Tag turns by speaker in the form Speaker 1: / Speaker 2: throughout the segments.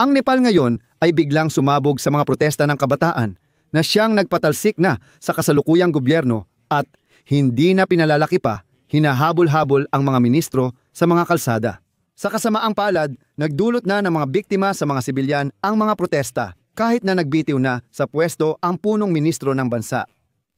Speaker 1: Ang Nepal ngayon ay biglang sumabog sa mga protesta ng kabataan na siyang nagpatalsik na sa kasalukuyang gobyerno at hindi na pinalalaki pa, hinahabol-habol ang mga ministro sa mga kalsada. Sa kasamaang palad, nagdulot na ng mga biktima sa mga sibilyan ang mga protesta kahit na nagbitiw na sa pwesto ang punong ministro ng bansa.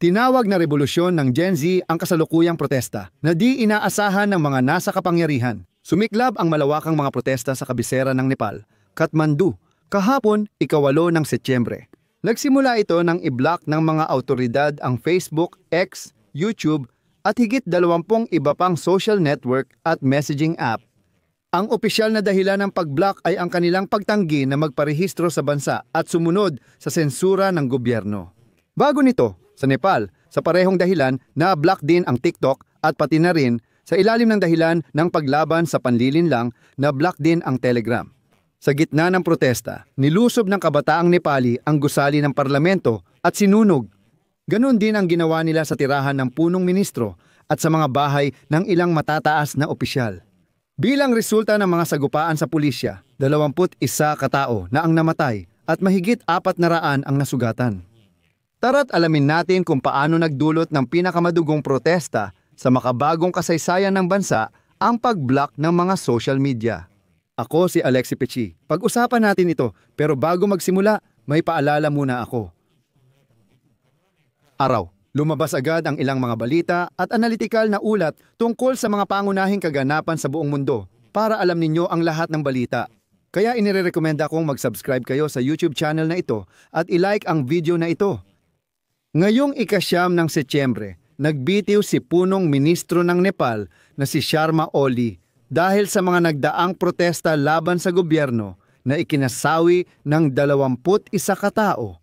Speaker 1: Tinawag na revolusyon ng Gen Z ang kasalukuyang protesta na di inaasahan ng mga nasa kapangyarihan. Sumiklab ang malawakang mga protesta sa kabisera ng Nepal, Kathmandu, kahapon, 8 ng Setyembre. Nagsimula ito nang i-block ng mga autoridad ang Facebook, X, YouTube at higit 20 iba pang social network at messaging app. Ang opisyal na dahilan ng pag-block ay ang kanilang pagtanggi na magparehistro sa bansa at sumunod sa sensura ng gobyerno. Bago nito, sa Nepal, sa parehong dahilan, na-block din ang TikTok at pati na rin sa ilalim ng dahilan ng paglaban sa panlilinlang, na-block din ang Telegram. Sa gitna ng protesta, nilusob ng kabataang Nepali ang gusali ng parlamento at sinunog. Ganon din ang ginawa nila sa tirahan ng punong ministro at sa mga bahay ng ilang matataas na opisyal. Bilang resulta ng mga sagupaan sa pulisya, 21 katao na ang namatay at mahigit 400 ang nasugatan. Tara't alamin natin kung paano nagdulot ng pinakamadugong protesta sa makabagong kasaysayan ng bansa ang pag-block ng mga social media. Ako si Alexi Pechi. Pag-usapan natin ito, pero bago magsimula, may paalala muna ako. Araw. Lumabas agad ang ilang mga balita at analytical na ulat tungkol sa mga pangunahing kaganapan sa buong mundo para alam ninyo ang lahat ng balita. Kaya inirekomenda kong mag-subscribe kayo sa YouTube channel na ito at i-like ang video na ito. Ngayong 9 ng Setyembre, nagbitiw si punong ministro ng Nepal na si Sharma Oli dahil sa mga nagdaang protesta laban sa gobyerno na ikinasawi ng 21 katao.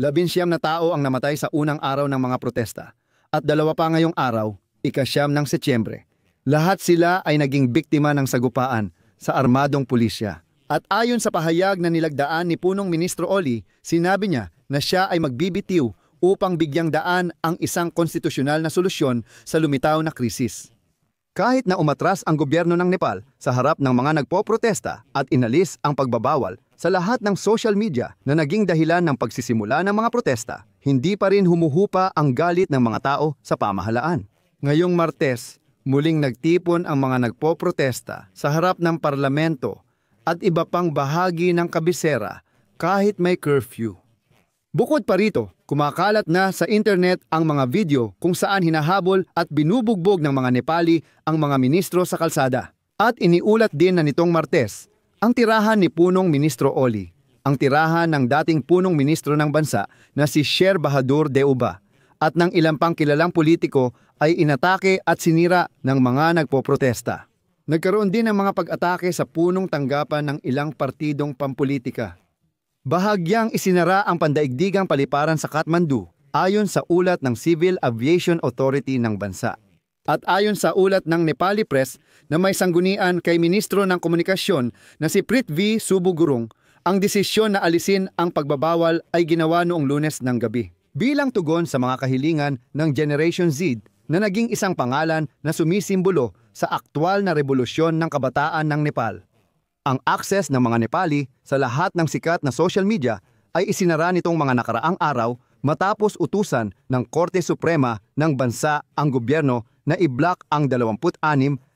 Speaker 1: 19 na tao ang namatay sa unang araw ng mga protesta at 2 pa ngayong araw, 9 ng Setyembre. Lahat sila ay naging biktima ng sagupaan sa armadong pulisya. At ayon sa pahayag na nilagdaan ni punong ministro Oli, sinabi niya na siya ay magbibitiw upang bigyang daan ang isang konstitusyonal na solusyon sa lumitaw na krisis. Kahit na umatras ang gobyerno ng Nepal sa harap ng mga nagpoprotesta at inalis ang pagbabawal sa lahat ng social media na naging dahilan ng pagsisimula ng mga protesta, hindi pa rin humuhupa ang galit ng mga tao sa pamahalaan. Ngayong Martes, muling nagtipon ang mga nagpoprotesta sa harap ng parlamento at iba pang bahagi ng kabisera kahit may curfew. Bukod pa rito, kumakalat na sa internet ang mga video kung saan hinahabol at binubugbog ng mga Nepali ang mga ministro sa kalsada. At iniulat din na nitong Martes ang tirahan ni punong ministro Oli, ang tirahan ng dating punong ministro ng bansa na si Sher Bahadur Deuba at ng ilang pang kilalang politiko ay inatake at sinira ng mga nagpoprotesta. Nagkaroon din ng mga pag-atake sa punong tanggapan ng ilang partidong pampolitika. Bahagyang isinara ang pandaigdigang paliparan sa Kathmandu ayon sa ulat ng Civil Aviation Authority ng bansa. At ayon sa ulat ng Nepali Press na may sanggunian kay Ministro ng Komunikasyon na si Prithvi Subugurung, ang desisyon na alisin ang pagbabawal ay ginawa noong Lunes ng gabi. Bilang tugon sa mga kahilingan ng Generation Z na naging isang pangalan na sumisimbolo sa aktwal na revolusyon ng kabataan ng Nepal. Ang akses ng mga Nepali sa lahat ng sikat na social media ay isinara nitong mga nakaraang araw matapos utusan ng Korte Suprema ng bansa ang gobyerno na i-block ang 26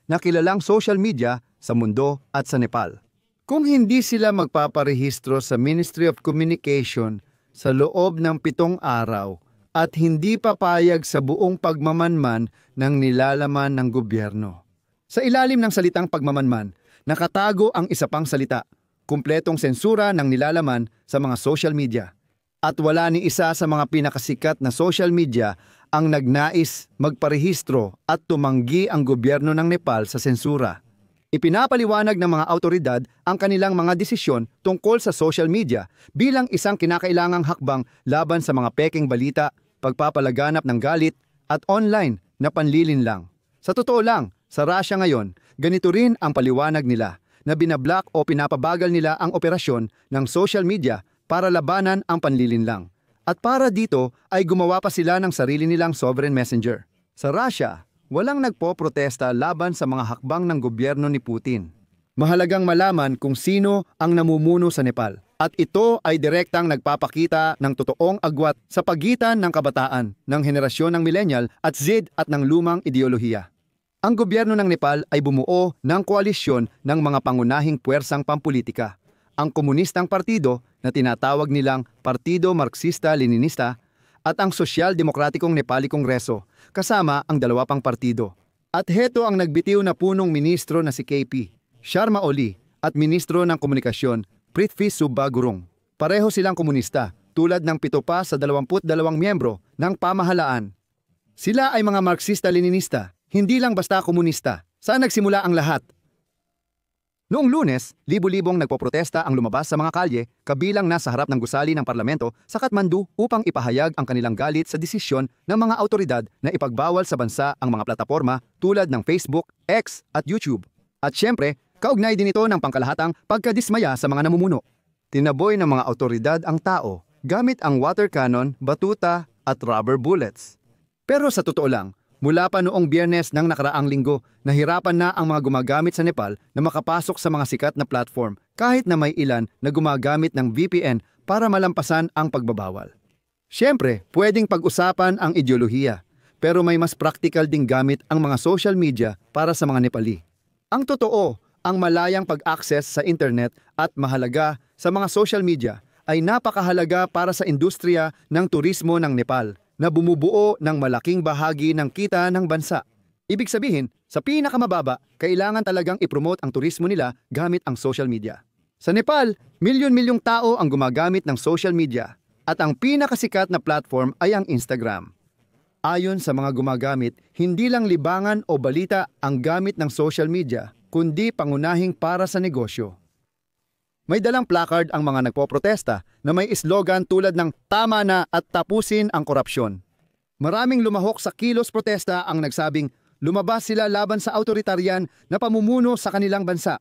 Speaker 1: na kilalang social media sa mundo at sa Nepal. Kung hindi sila magpaparehistro sa Ministry of Communication sa loob ng 7 araw at hindi papayag sa buong pagmamanman ng nilalaman ng gobyerno. Sa ilalim ng salitang pagmamanman, nakatago ang isa pang salita, kumpletong sensura ng nilalaman sa mga social media. At wala ni isa sa mga pinakasikat na social media ang nagnais magparehistro at tumanggi ang gobyerno ng Nepal sa sensura. Ipinapaliwanag ng mga autoridad ang kanilang mga desisyon tungkol sa social media bilang isang kinakailangang hakbang laban sa mga pekeng balita, pagpapalaganap ng galit at online na panlilinlang. Sa totoo lang, sa Russia ngayon, ganito rin ang paliwanag nila na binablock o pinapabagal nila ang operasyon ng social media para labanan ang panlilinlang. At para dito ay gumawa pa sila ng sarili nilang sovereign messenger. Sa Russia, walang nagpoprotesta laban sa mga hakbang ng gobyerno ni Putin. Mahalagang malaman kung sino ang namumuno sa Nepal. At ito ay direktang nagpapakita ng totoong agwat sa pagitan ng kabataan, ng henerasyon ng millennial at Z at ng lumang ideolohiya. Ang gobyerno ng Nepal ay bumuo ng koalisyon ng mga pangunahing puwersang pampulitika. Ang komunistang partido na tinatawag nilang Partido Marxista-Leninista at ang Sosyal Demokratikong Nepali Kongreso kasama ang dalawa pang partido. At heto ang nagbitiw na punong ministro na si KP Sharma Oli at ministro ng komunikasyon Prithvi Subba Gurung. Pareho silang komunista, tulad ng 7 pa sa 22 miyembro ng pamahalaan. Sila ay mga Marxista-Leninista, hindi lang basta komunista. Saan nagsimula ang lahat? Noong Lunes, libo-libong nagpoprotesta ang lumabas sa mga kalye, kabilang na sa harap ng gusali ng parlamento sa Kathmandu upang ipahayag ang kanilang galit sa desisyon ng mga autoridad na ipagbawal sa bansa ang mga plataporma tulad ng Facebook, X at YouTube. At syempre, kaugnay din ito ng pangkalahatang pagkadismaya sa mga namumuno. Tinaboy ng mga autoridad ang tao gamit ang water cannon, batuta at rubber bullets. Pero sa totoo lang, mula pa noong Biyernes ng nakaraang linggo, nahirapan na ang mga gumagamit sa Nepal na makapasok sa mga sikat na platform kahit na may ilan na gumagamit ng VPN para malampasan ang pagbabawal. Siyempre, pwedeng pag-usapan ang ideolohiya, pero may mas practical ding gamit ang mga social media para sa mga Nepali. Ang totoo, ang malayang pag-access sa internet at mahalaga sa mga social media ay napakahalaga para sa industriya ng turismo ng Nepal na bumubuo ng malaking bahagi ng kita ng bansa. Ibig sabihin, sa pinakamababa, kailangan talagang ipromote ang turismo nila gamit ang social media. Sa Nepal, milyon-milyong tao ang gumagamit ng social media at ang pinakasikat na platform ay ang Instagram. Ayon sa mga gumagamit, hindi lang libangan o balita ang gamit ng social media, kundi pangunahing para sa negosyo. May dalang placard ang mga nagpoprotesta na may slogan tulad ng "Tama na at tapusin ang korupsyon." Maraming lumahok sa kilos protesta ang nagsabing lumabas sila laban sa autoritarian na pamumuno sa kanilang bansa.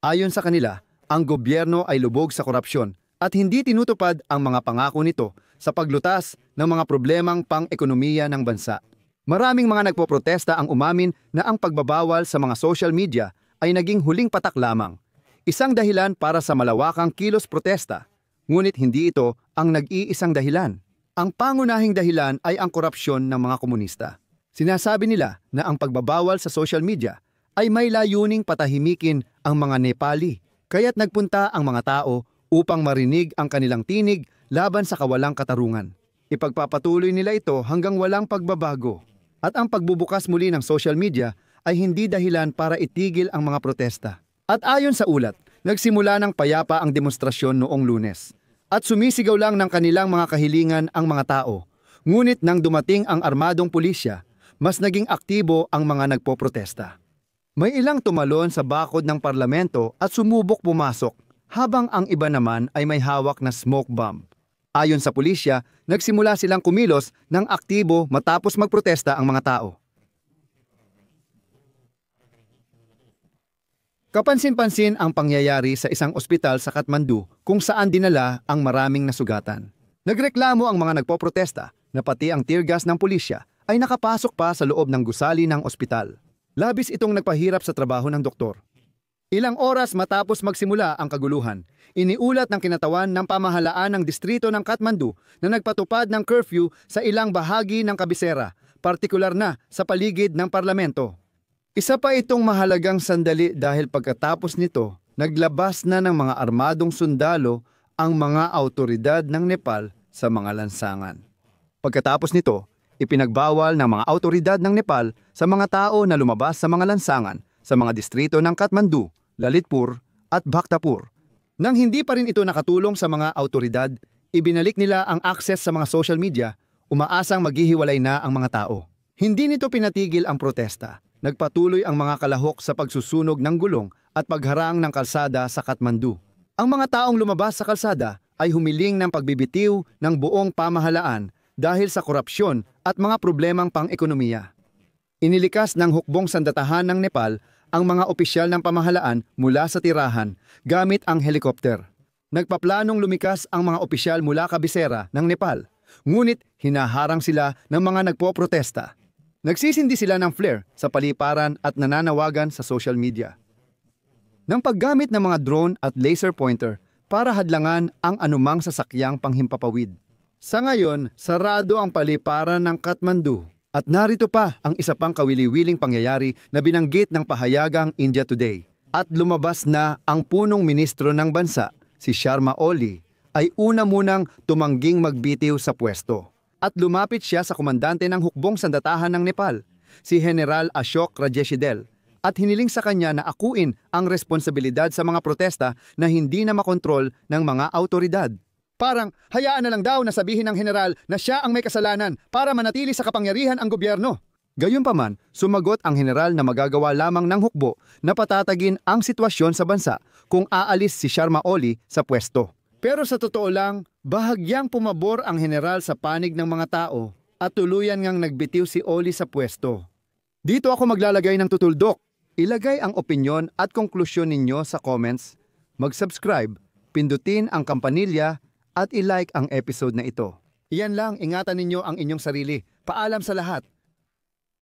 Speaker 1: Ayon sa kanila, ang gobyerno ay lubog sa korupsyon at hindi tinutupad ang mga pangako nito sa paglutas ng mga problemang pang-ekonomiya ng bansa. Maraming mga nagpoprotesta ang umamin na ang pagbabawal sa mga social media ay naging huling patak lamang. Isang dahilan para sa malawakang kilos protesta, ngunit hindi ito ang nag-iisang dahilan. Ang pangunahing dahilan ay ang korupsyon ng mga komunista. Sinasabi nila na ang pagbabawal sa social media ay may layuning patahimikin ang mga Nepali, kaya't nagpunta ang mga tao upang marinig ang kanilang tinig laban sa kawalang katarungan. Ipagpapatuloy nila ito hanggang walang pagbabago. At ang pagbubukas muli ng social media ay hindi dahilan para itigil ang mga protesta. At ayon sa ulat, nagsimula ng payapa ang demonstrasyon noong Lunes. At sumisigaw lang ng kanilang mga kahilingan ang mga tao. Ngunit nang dumating ang armadong pulisya, mas naging aktibo ang mga nagpoprotesta. May ilang tumalon sa bakod ng parlamento at sumubok pumasok, habang ang iba naman ay may hawak na smoke bomb. Ayon sa pulisya, nagsimula silang kumilos ng aktibo matapos magprotesta ang mga tao. Kapansin-pansin ang pangyayari sa isang ospital sa Kathmandu kung saan dinala ang maraming nasugatan. Nagreklamo ang mga nagpoprotesta na pati ang tear gas ng pulisya ay nakapasok pa sa loob ng gusali ng ospital. Labis itong nagpahirap sa trabaho ng doktor. Ilang oras matapos magsimula ang kaguluhan, iniulat ng kinatawan ng pamahalaan ng distrito ng Kathmandu na nagpatupad ng curfew sa ilang bahagi ng kabisera, partikular na sa paligid ng parlamento. Isa pa itong mahalagang sandali dahil pagkatapos nito, naglabas na ng mga armadong sundalo ang mga autoridad ng Nepal sa mga lansangan. Pagkatapos nito, ipinagbawal ng mga autoridad ng Nepal sa mga tao na lumabas sa mga lansangan sa mga distrito ng Kathmandu, Lalitpur at Bhaktapur. Nang hindi pa rin ito nakatulong sa mga autoridad, ibinalik nila ang access sa mga social media, umaasang maghihiwalay na ang mga tao. Hindi nito pinatigil ang protesta. Nagpatuloy ang mga kalahok sa pagsusunog ng gulong at pagharang ng kalsada sa Kathmandu. Ang mga taong lumabas sa kalsada ay humiling ng pagbibitiw ng buong pamahalaan dahil sa korupsyon at mga problemang pang-ekonomiya. Inilikas ng hukbong sandatahan ng Nepal ang mga opisyal ng pamahalaan mula sa tirahan gamit ang helikopter. Nagpaplanong lumikas ang mga opisyal mula kabisera ng Nepal, ngunit hinaharang sila ng mga nagpoprotesta. Nagsisindi sila ng flare sa paliparan at nananawagan sa social media. ng paggamit ng mga drone at laser pointer para hadlangan ang anumang sasakyang panghimpapawid. Sa ngayon, sarado ang paliparan ng Kathmandu at narito pa ang isa pang kawili-wiling pangyayari na binanggit ng pahayagang India Today. At lumabas na ang punong ministro ng bansa, si Sharma Oli, ay una munang tumangging magbitiw sa pwesto. At lumapit siya sa komandante ng hukbong sandatahan ng Nepal, si General Ashok Rajeshidel, at hiniling sa kanya na akuin ang responsibilidad sa mga protesta na hindi na makontrol ng mga autoridad. Parang hayaan na lang daw na sabihin ng general na siya ang may kasalanan para manatili sa kapangyarihan ang gobyerno. Gayunpaman, sumagot ang general na magagawa lamang ng hukbo na patatagin ang sitwasyon sa bansa kung aalis si Sharma Oli sa pwesto. Pero sa totoo lang, bahagyang pumabor ang general sa panig ng mga tao at tuluyan ngang nagbitiw si Oli sa pwesto. Dito ako maglalagay ng tutuldok. Ilagay ang opinyon at konklusyon ninyo sa comments, mag-subscribe, pindutin ang kampanilya at i-like ang episode na ito. Iyan lang, ingatan ninyo ang inyong sarili. Paalam sa lahat.